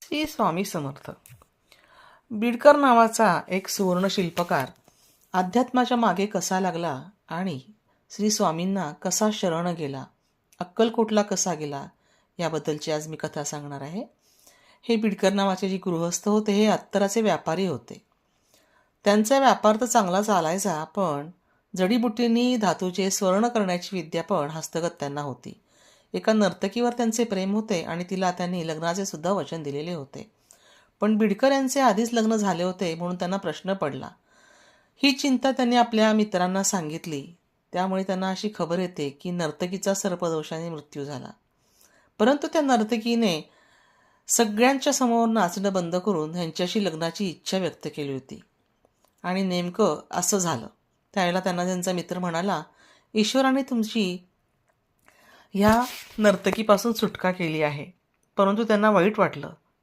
श्री स्वामी समर्थ. बिडकर नावाचा एक सुवर्ण शिल्पकार अध्यात्माच्या मागे कसा लागला आणि श्री स्वामींना कसा शरण गेला, अक्कलकोटला कसा गेला, याबद्दलची आज मी कथा सांगणार आहे. हे बिडकर नावाचे जे गृहस्थ होते हे अत्तराचे व्यापारी होते. त्यांचा व्यापार तर चांगला चालायचा, पण जडीबुटींनी धातूचे स्वर्ण करण्याची विद्या पण हस्तगत त्यांना होती. एका नर्तकीवर त्यांचे प्रेम होते आणि तिला त्यांनी लग्नाचे सुद्धा वचन दिलेले होते. पण बिडकर यांचे आधीच लग्न झाले होते म्हणून त्यांना प्रश्न पडला. ही चिंता त्यांनी आपल्या मित्रांना सांगितली. त्यामुळे त्यांना अशी खबर येते की नर्तकीचा सर्पदोषाने मृत्यू झाला. परंतु त्या नर्तकीने सगळ्यांच्या समोर नाचणं बंद करून ह्यांच्याशी लग्नाची इच्छा व्यक्त केली होती. आणि नेमकं असं झालं. त्यावेळेला त्यांना त्यांचा मित्र म्हणाला, ईश्वराने तुमची ह्या नर्तकीपासून सुटका केली आहे. परंतु त्यांना वाईट वाटलं.